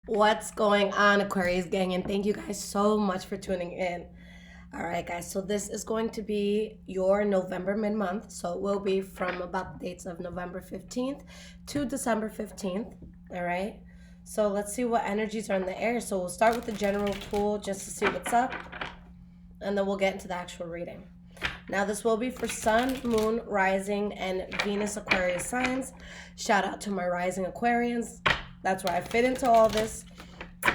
What's going on, Aquarius gang? And thank you guys so much for tuning in. All right, guys, so this is going to be your November mid-month. So it will be from about the dates of November 15th to December 15th. All right, so let's see what energies are in the air. So we'll start with the general tool just to see what's up, and then we'll get into the actual reading. Now, this will be for Sun, Moon, Rising, and Venus Aquarius signs. Shout out to my Rising Aquarians. That's where I fit into all this.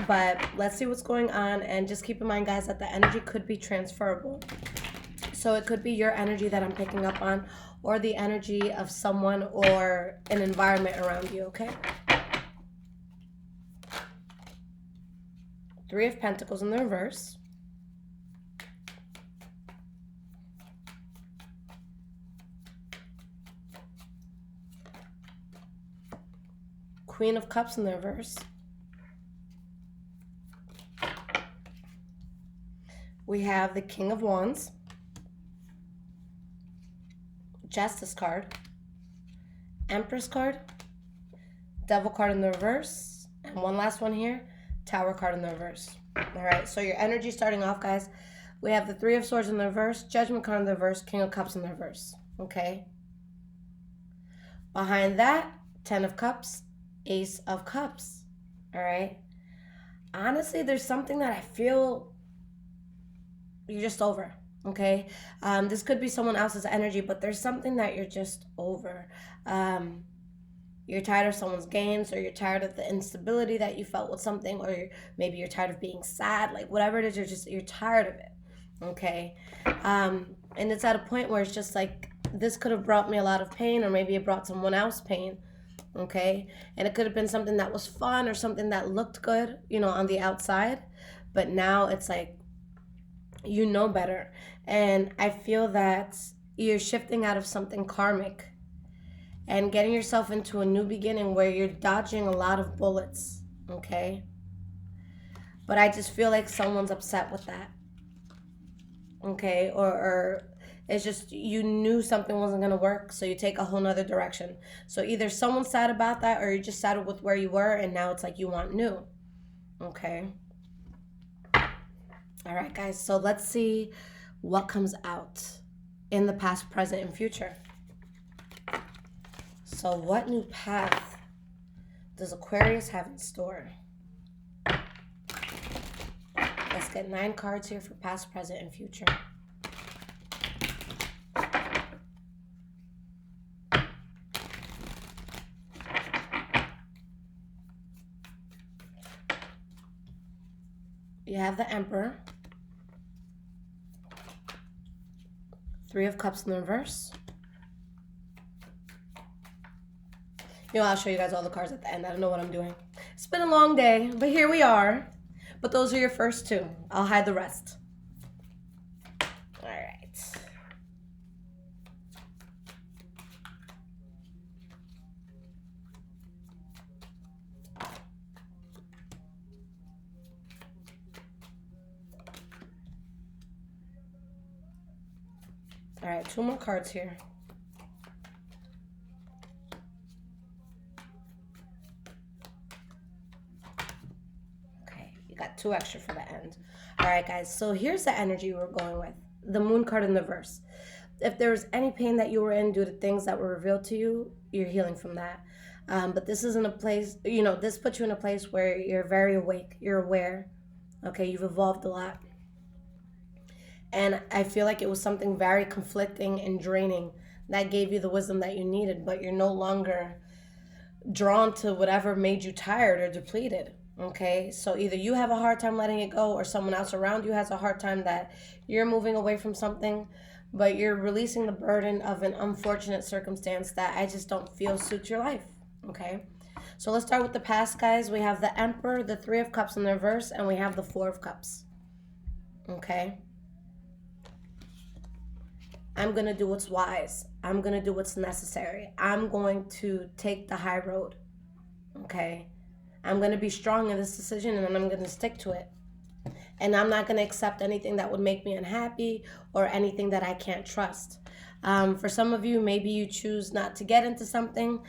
But let's see what's going on. And just keep in mind, guys, that the energy could be transferable. So it could be your energy that I'm picking up on, or the energy of someone or an environment around you, okay? Three of Pentacles in the reverse. Queen of Cups in the reverse. We have the King of Wands, Justice card, Empress card, Devil card in the reverse, and one last one here, Tower card in the reverse. All right, so your energy starting off, guys, we have the Three of Swords in the reverse, Judgment card in the reverse, King of Cups in the reverse, okay? Behind that, Ten of Cups, Ace of Cups, all right? Honestly, there's something that I feel you're just over, okay? This could be someone else's energy, but there's something that you're just over. You're tired of someone's games, or you're tired of the instability that you felt with something, or maybe you're tired of being sad, like whatever it is, you're tired of it, okay? And it's at a point where it's just like, this could have brought me a lot of pain, or maybe it brought someone else pain, okay? And it could have been something that was fun or something that looked good, you know, on the outside, but now it's like, you know better. And I feel that you're shifting out of something karmic and getting yourself into a new beginning where you're dodging a lot of bullets, okay? But I just feel like someone's upset with that, okay? Or it's just you knew something wasn't going to work, so you take a whole nother direction. So either someone's sad about that, or you just sad with where you were, and now it's like you want new, okay? All right, guys, so let's see what comes out in the past, present, and future. So what new path does Aquarius have in store? Let's get 9 cards here for past, present, and future. You have the Emperor, Three of Cups in the reverse. You know, I'll show you guys all the cards at the end. I don't know what I'm doing. It's been a long day, but here we are. But those are your first 2. I'll hide the rest. All right. All right, 2 more cards here. Okay, you got 2 extra for the end. All right, guys, so here's the energy we're going with. The Moon card in the verse. If there was any pain that you were in due to things that were revealed to you, you're healing from that. But this isn't a place, you know, this puts you in a place where you're very awake. You're aware. Okay, you've evolved a lot. And I feel like it was something very conflicting and draining that gave you the wisdom that you needed, but you're no longer drawn to whatever made you tired or depleted, okay? So either you have a hard time letting it go, or someone else around you has a hard time that you're moving away from something, but you're releasing the burden of an unfortunate circumstance that I just don't feel suits your life, okay? So let's start with the past, guys. We have the Emperor, the Three of Cups in the reverse, and we have the Four of Cups, okay? I'm going to do what's wise. I'm going to do what's necessary. I'm going to take the high road, okay? I'm going to be strong in this decision, and I'm going to stick to it. And I'm not going to accept anything that would make me unhappy or anything that I can't trust. For some of you, maybe you choose not to get into something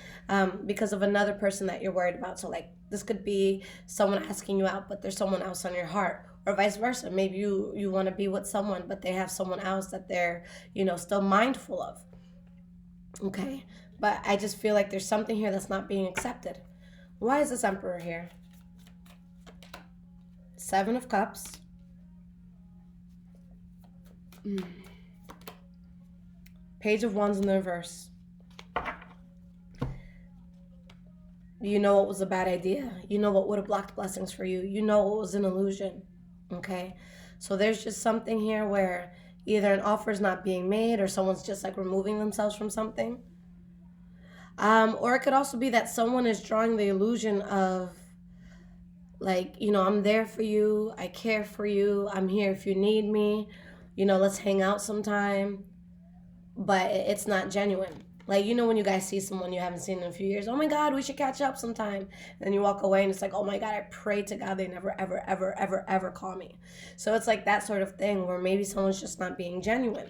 because of another person that you're worried about. So like this could be someone asking you out, but there's someone else on your heart, or vice versa. Maybe you want to be with someone, but they have someone else that they're, still mindful of. Okay, but I just feel like there's something here that's not being accepted. Why is this Emperor here? Seven of Cups. Page of Wands in the reverse. You know it was a bad idea. You know what would have blocked blessings for you. You know it was an illusion. Okay? So there's just something here where either an offer is not being made, or someone's just like removing themselves from something. Or it could also be that someone is drawing the illusion of, like, I'm there for you. I care for you. I'm here if you need me. Let's hang out sometime. But it's not genuine. Like, when you guys see someone you haven't seen in a few years, oh my God, we should catch up sometime. And then you walk away and it's like, oh my God, I pray to God they never, ever, ever, ever, ever call me. So it's like that sort of thing where maybe someone's just not being genuine.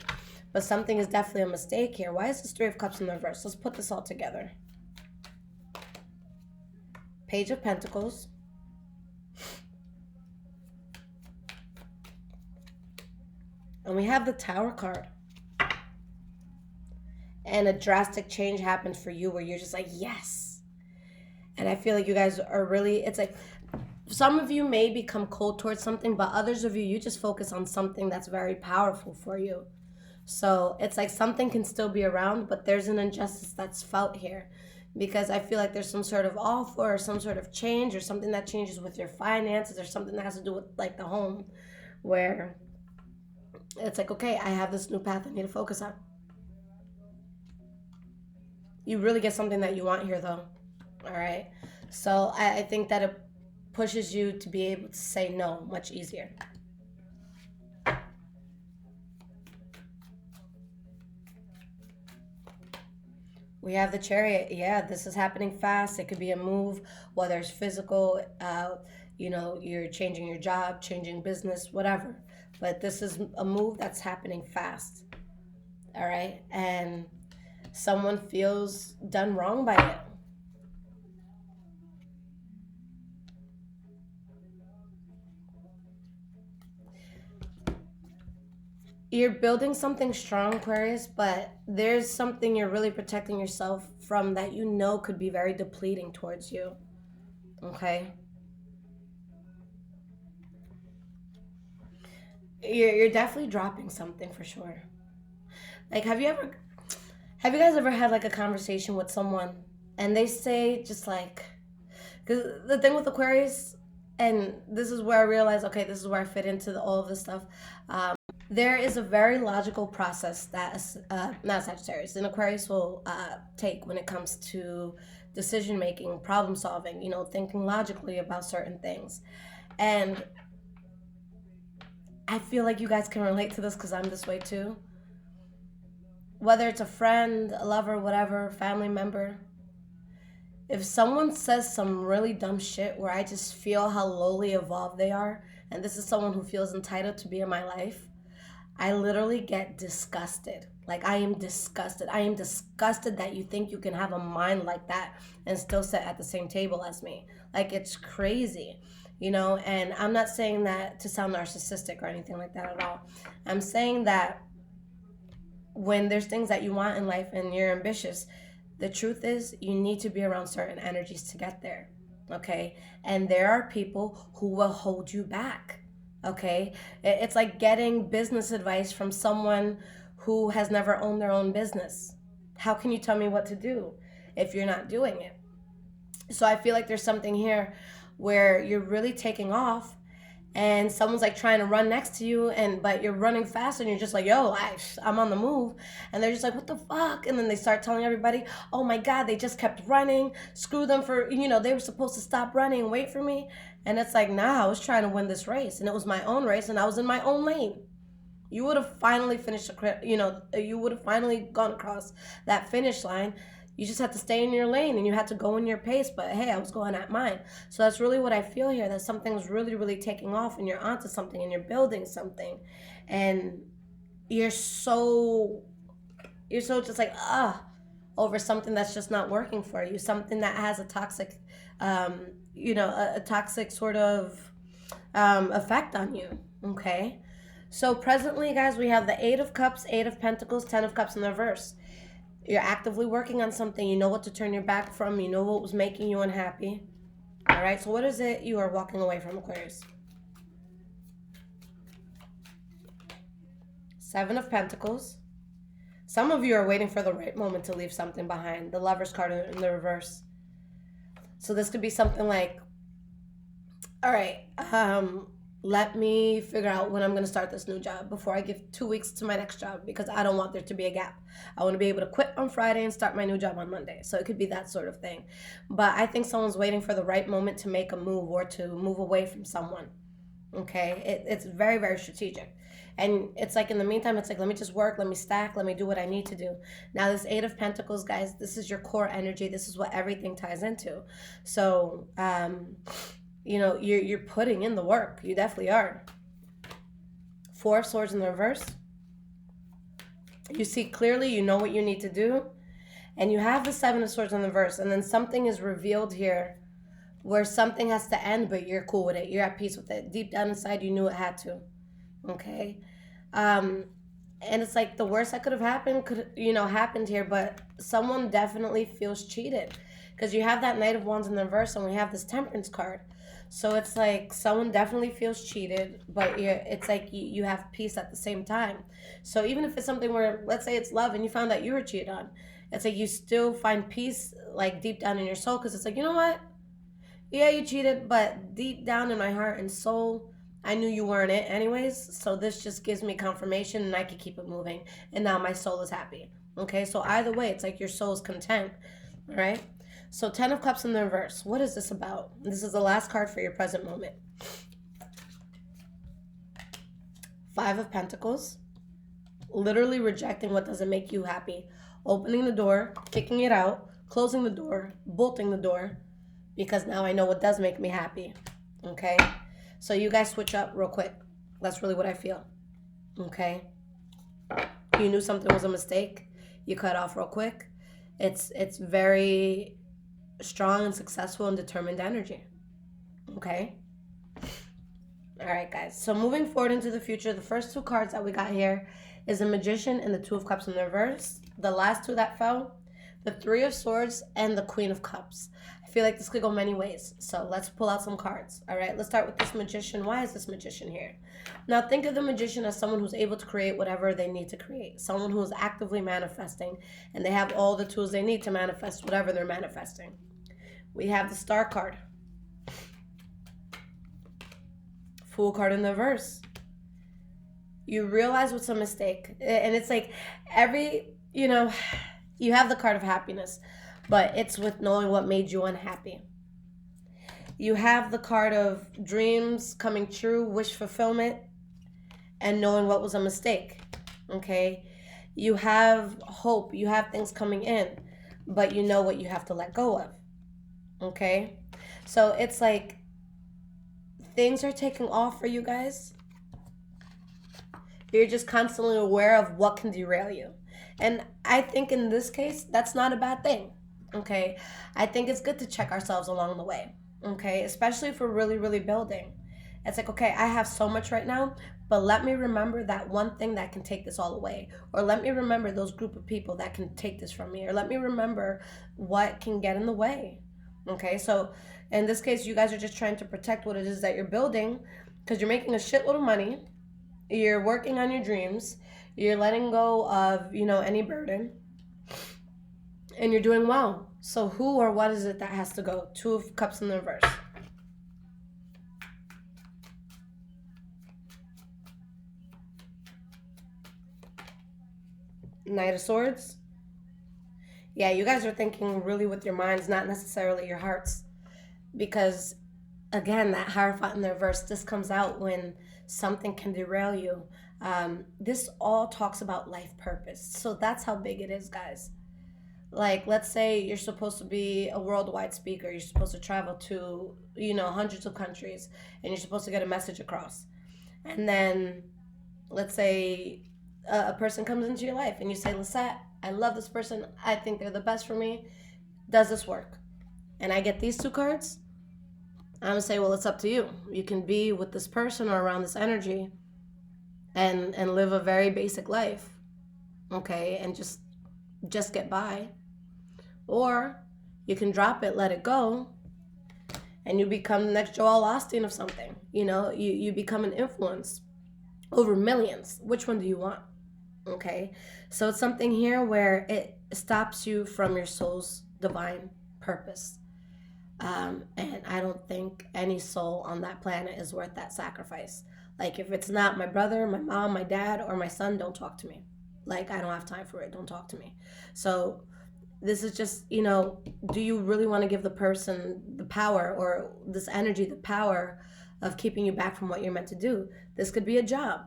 But something is definitely a mistake here. Why is this Three of Cups in the reverse? Let's put this all together. Page of Pentacles. And we have the Tower card. And a drastic change happened for you where you're just like, yes. And I feel like you guys are really, it's like, some of you may become cold towards something, but others of you, you just focus on something that's very powerful for you. So it's like something can still be around, but there's an injustice that's felt here. Because I feel like there's some sort of offer or some sort of change or something that changes with your finances or something that has to do with like the home, where it's like, okay, I have this new path I need to focus on. You really get something that you want here, though. All right? So I think that it pushes you to be able to say no much easier. We have the Chariot. Yeah, this is happening fast. It could be a move, whether it's physical, you're changing your job, changing business, whatever. But this is a move that's happening fast. All right? And someone feels done wrong by it. You're building something strong, Aquarius, but there's something you're really protecting yourself from that could be very depleting towards you. Okay? You're definitely dropping something for sure. Like, have you guys ever had like a conversation with someone and they say just like, because the thing with Aquarius, and this is where I realize, okay, this is where I fit into all of this stuff. There is a very logical process that not Sagittarius, an Aquarius will take when it comes to decision making, problem solving, thinking logically about certain things. And I feel like you guys can relate to this because I'm this way too. Whether it's a friend, a lover, whatever, family member, if someone says some really dumb shit where I just feel how lowly evolved they are, and this is someone who feels entitled to be in my life, I literally get disgusted. Like, I am disgusted. I am disgusted that you think you can have a mind like that and still sit at the same table as me. Like, it's crazy, and I'm not saying that to sound narcissistic or anything like that at all. I'm saying that when there's things that you want in life and you're ambitious, the truth is you need to be around certain energies to get there, okay? And there are people who will hold you back, okay? It's like getting business advice from someone who has never owned their own business. How can you tell me what to do if you're not doing it? So I feel like there's something here where you're really taking off and someone's like trying to run next to you, but you're running fast and you're just like, yo, I'm on the move. And they're just like, what the fuck? And then they start telling everybody, oh my God, they just kept running. Screw them for, they were supposed to stop running and wait for me. And it's like, nah, I was trying to win this race. And it was my own race and I was in my own lane. You would have finally finished, you would have finally gone across that finish line. You just had to stay in your lane and you had to go in your pace. But hey, I was going at mine. So that's really what I feel here, that something's really, really taking off and you're onto something and you're building something. And you're so just like, over something that's just not working for you. Something that has a toxic a toxic sort of effect on you. Okay. So presently, guys, we have the Eight of Cups, Eight of Pentacles, Ten of Cups in the reverse. You're actively working on something. You know what to turn your back from. You know what was making you unhappy. All right. So what is it you are walking away from, Aquarius? Seven of Pentacles. Some of you are waiting for the right moment to leave something behind. The Lover's card in the reverse. So this could be something like, all right, let me figure out when I'm going to start this new job before I give 2 weeks to my next job, because I don't want there to be a gap. I want to be able to quit on Friday and start my new job on Monday. So it could be that sort of thing. But I think someone's waiting for the right moment to make a move or to move away from someone. Okay? It's very, very strategic. And it's like, in the meantime, it's like, let me just work, let me stack, let me do what I need to do. Now, this Eight of Pentacles, guys, this is your core energy. This is what everything ties into. So, you're putting in the work. You definitely are. Four of Swords in the reverse. You see clearly, you know what you need to do. And you have the Seven of Swords in the reverse. And then something is revealed here where something has to end, but you're cool with it. You're at peace with it. Deep down inside, you knew it had to. Okay? And it's like the worst that could have happened happened here, but someone definitely feels cheated. Because you have that Knight of Wands in the reverse, and we have this Temperance card. So it's like someone definitely feels cheated, but it's like you have peace at the same time. So even if it's something where, let's say it's love and you found that you were cheated on, it's like you still find peace like deep down in your soul, because it's like, you know what? Yeah, you cheated, but deep down in my heart and soul, I knew you weren't it anyways. So this just gives me confirmation and I can keep it moving. And now my soul is happy. Okay, so either way, it's like your soul is content. All right? So 10 of Cups in the reverse. What is this about? This is the last card for your present moment. 5 of Pentacles. Literally rejecting what doesn't make you happy. Opening the door, kicking it out, closing the door, bolting the door. Because now I know what does make me happy. Okay? So you guys switch up real quick. That's really what I feel. Okay? You knew something was a mistake. You cut off real quick. It's very strong and successful and determined energy. Okay? All right, guys. So moving forward into the future, the first two cards that we got here is the Magician and the Two of Cups in the reverse. The last two that fell, the Three of Swords and the Queen of Cups. I feel like this could go many ways. So let's pull out some cards. All right, let's start with this Magician. Why is this Magician here? Now think of the Magician as someone who's able to create whatever they need to create. Someone who is actively manifesting, and they have all the tools they need to manifest whatever they're manifesting. We have the Star card. Fool card in the reverse. You realize what's a mistake. And it's like you have the card of happiness, but it's with knowing what made you unhappy. You have the card of dreams coming true, wish fulfillment, and knowing what was a mistake. Okay? You have hope. You have things coming in, but you know what you have to let go of. Okay? So it's like things are taking off for you guys. You're just constantly aware of what can derail you. And I think in this case, that's not a bad thing. Okay? I think it's good to check ourselves along the way. Okay? Especially if we're really, really building. It's like, okay, I have so much right now, but let me remember that one thing that can take this all away. Or let me remember those group of people that can take this from me. Or let me remember what can get in the way. Okay? So in this case, you guys are just trying to protect what it is that you're building, because you're making a shitload of money. You're working on your dreams. You're letting go of, any burden. And you're doing well. So who or what is it that has to go? Two of Cups in the reverse. Knight of Swords. Yeah, you guys are thinking really with your minds, not necessarily your hearts. Because, again, that Hierophant in the reverse, this comes out when something can derail you. This all talks about life purpose. So that's how big it is, guys. Like, let's say you're supposed to be a worldwide speaker. You're supposed to travel to, hundreds of countries. And you're supposed to get a message across. And then, let's say a person comes into your life and you say, Lisette, I love this person. I think they're the best for me. Does this work? And I get these two cards. I'm gonna say, well, it's up to you. You can be with this person or around this energy and live a very basic life, okay, and just get by. Or you can drop it, let it go, and you become the next Joel Osteen of something. You become an influence over millions. Which one do you want? Okay, so it's something here where it stops you from your soul's divine purpose. And I don't think any soul on that planet is worth that sacrifice. Like, if it's not my brother, my mom, my dad, or my son, don't talk to me. Like, I don't have time for it. Don't talk to me. So this is just, do you really want to give the person the power, or this energy the power of keeping you back from what you're meant to do? This could be a job,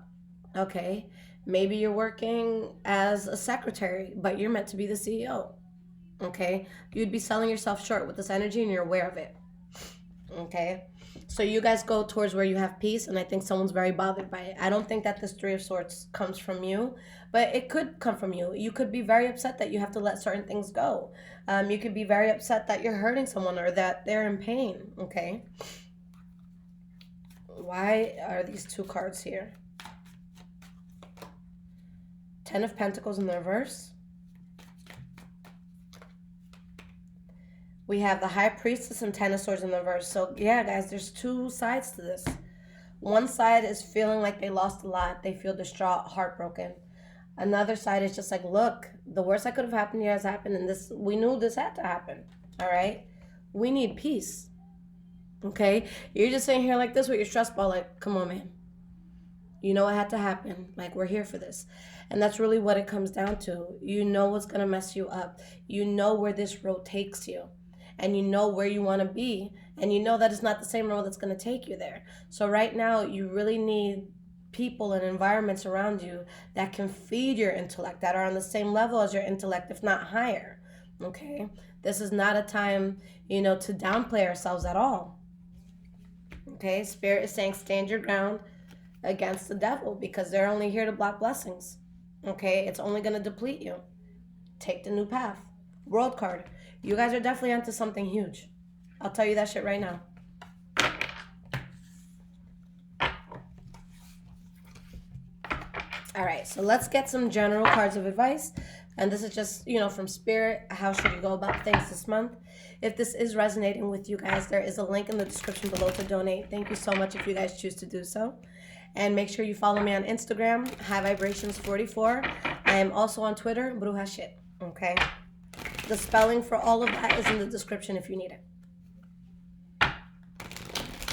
okay? Maybe you're working as a secretary, but you're meant to be the CEO, okay? You'd be selling yourself short with this energy, and you're aware of it, okay? So you guys go towards where you have peace, and I think someone's very bothered by it. I don't think that this Three of Swords comes from you, but it could come from you. You could be very upset that you have to let certain things go. You could be very upset that you're hurting someone or that they're in pain, okay? Why are these two cards here? Ten of Pentacles in the reverse. We have the High Priestess and Ten of Swords in the reverse. So, yeah, guys, there's two sides to this. One side is feeling like they lost a lot. They feel distraught, heartbroken. Another side is just like, look, the worst that could have happened here has happened, and we knew this had to happen, all right? We need peace, okay? You're just sitting here like this with your stress ball, like, come on, man. You know it had to happen. Like, we're here for this. And that's really what it comes down to. You know what's going to mess you up. You know where this road takes you. And you know where you want to be. And you know that it's not the same road that's going to take you there. So right now, you really need people and environments around you that can feed your intellect, that are on the same level as your intellect, if not higher, okay? This is not a time, to downplay ourselves at all, okay? Spirit is saying stand your ground against the devil, because they're only here to block blessings, okay? It's only going to deplete you. Take the new path. World card. You guys are definitely onto something huge. I'll tell you that shit right now. All right, so let's get some general cards of advice. And this is just, from Spirit, how should you go about things this month? If this is resonating with you guys, there is a link in the description below to donate. Thank you so much if you guys choose to do so. And make sure you follow me on Instagram, HighVibrations44. I am also on Twitter, Bruja Shit, okay? The spelling for all of that is in the description if you need it.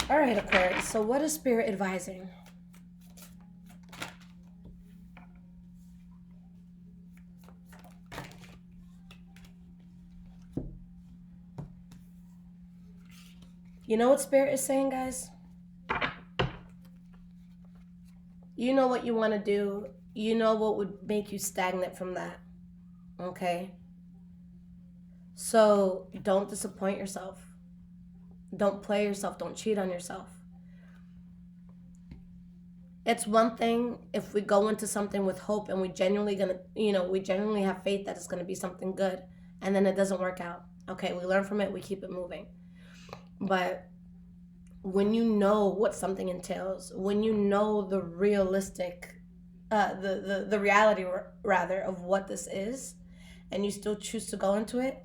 All right, Aquarius, so what is Spirit advising? You know what Spirit is saying, guys? You know what you want to do. You know what would make you stagnant from that. Okay? So don't disappoint yourself. Don't play yourself. Don't cheat on yourself. It's one thing if we go into something with hope and we genuinely have faith that it's going to be something good, and then it doesn't work out. Okay, we learn from it. We keep it moving. But when you know what something entails, when you know the realistic, the reality rather of what this is, and you still choose to go into it,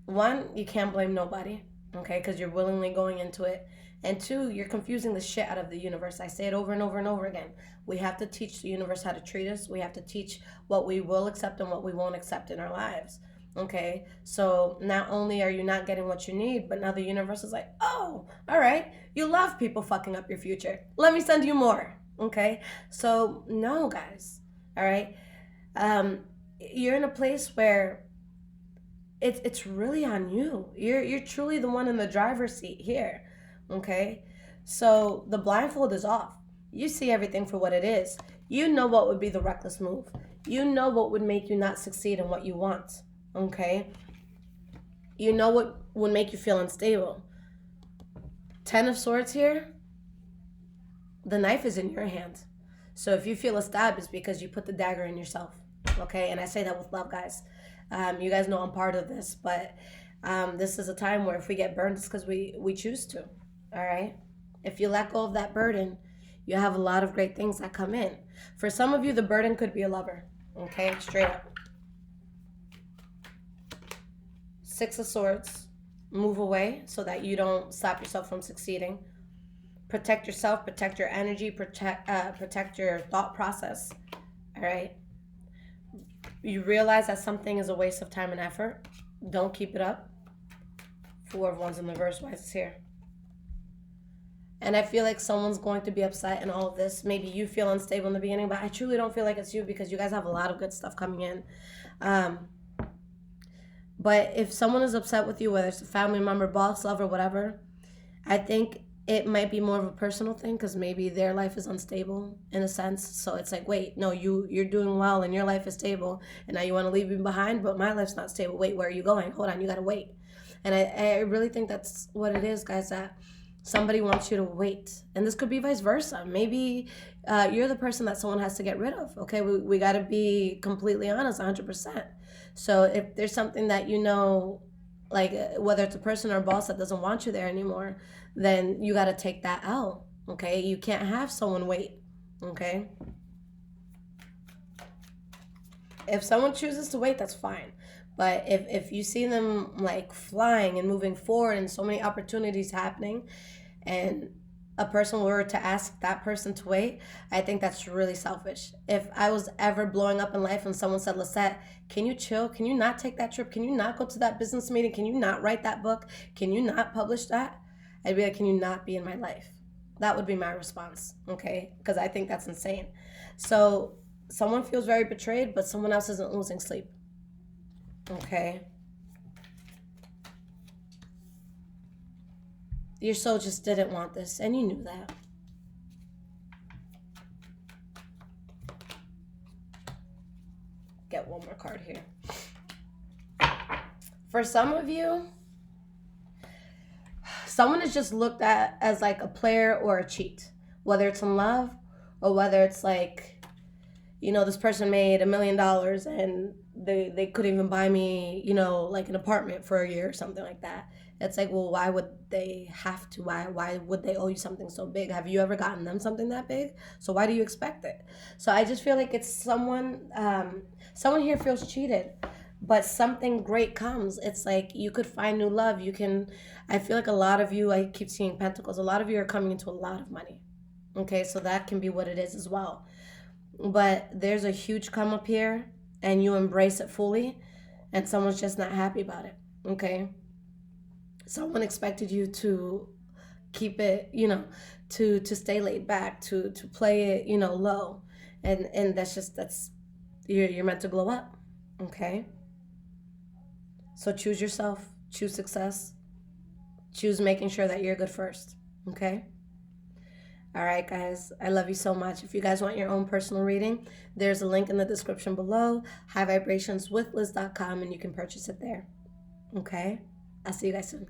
one, you can't blame nobody, okay, because you're willingly going into it. And two, you're confusing the shit out of the universe. I say it over and over and over again. We have to teach the universe how to treat us. We have to teach what we will accept and what we won't accept in our lives. Okay, so not only are you not getting what you need, but now the universe is like, oh, all right, you love people fucking up your future. Let me send you more. Okay, so no, guys, all right, you're in a place where it's really on you. You're truly the one in the driver's seat here. Okay, so the blindfold is off. You see everything for what it is. You know what would be the reckless move. You know what would make you not succeed in what you want. Okay, you know what would make you feel unstable. Ten of Swords here. The knife is in your hand. So if you feel a stab, it's because you put the dagger in yourself. Okay, and I say that with love, guys. You guys know I'm part of this, but this is a time where if we get burned, it's because we choose to. All right. If you let go of that burden, you have a lot of great things that come in. For some of you, the burden could be a lover. Okay, straight up. Six of Swords. Move away so that you don't stop yourself from succeeding. Protect yourself, protect your energy, protect your thought process. All right. You realize that something is a waste of time and effort. Don't keep it up. Four of Wands in the reverse. Why is this here? And I feel like someone's going to be upset in all of this. Maybe you feel unstable in the beginning, but I truly don't feel like it's you because you guys have a lot of good stuff coming in. But if someone is upset with you, whether it's a family member, boss, lover, whatever, I think it might be more of a personal thing because maybe their life is unstable in a sense. So it's like, wait, no, you're doing well and your life is stable, and now you want to leave me behind, but my life's not stable. Wait, where are you going? Hold on, you got to wait. And I really think that's what it is, guys, that somebody wants you to wait. And this could be vice versa. Maybe you're the person that someone has to get rid of. Okay, we got to be completely honest, 100%. So if there's something that you know, like whether it's a person or a boss that doesn't want you there anymore, then you got to take that out. Okay, you can't have someone wait. Okay, if someone chooses to wait, that's fine. But if you see them like flying and moving forward and so many opportunities happening, and a person were to ask that person to wait, I think that's really selfish. If I was ever blowing up in life and someone said, Lisette, can you chill? Can you not take that trip? Can you not go to that business meeting? Can you not write that book? Can you not publish that? I'd be like, can you not be in my life? That would be my response, okay? Because I think that's insane. So someone feels very betrayed, but someone else isn't losing sleep, okay? Your soul just didn't want this, and you knew that. Get one more card here. For some of you, someone is just looked at as like a player or a cheat, whether it's in love or whether it's like, you know, this person made $1 million and they couldn't even buy me, you know, like an apartment for a year or something like that. It's like, well, why would they have to? Why would they owe you something so big? Have you ever gotten them something that big? So why do you expect it? So I just feel like it's someone here feels cheated, but something great comes. It's like you could find new love. I feel like a lot of you, I keep seeing pentacles, a lot of you are coming into a lot of money. Okay, so that can be what it is as well. But there's a huge come up here and you embrace it fully and someone's just not happy about it. Okay, someone expected you to keep it, you know, to stay laid back, to play it, you know, low, and that's you're meant to glow up. Okay, so choose yourself, choose success, choose making sure that you're good first. Okay. All right, guys, I love you so much. If you guys want your own personal reading, there's a link in the description below, highvibrationswithliz.com, and you can purchase it there. Okay? I'll see you guys soon.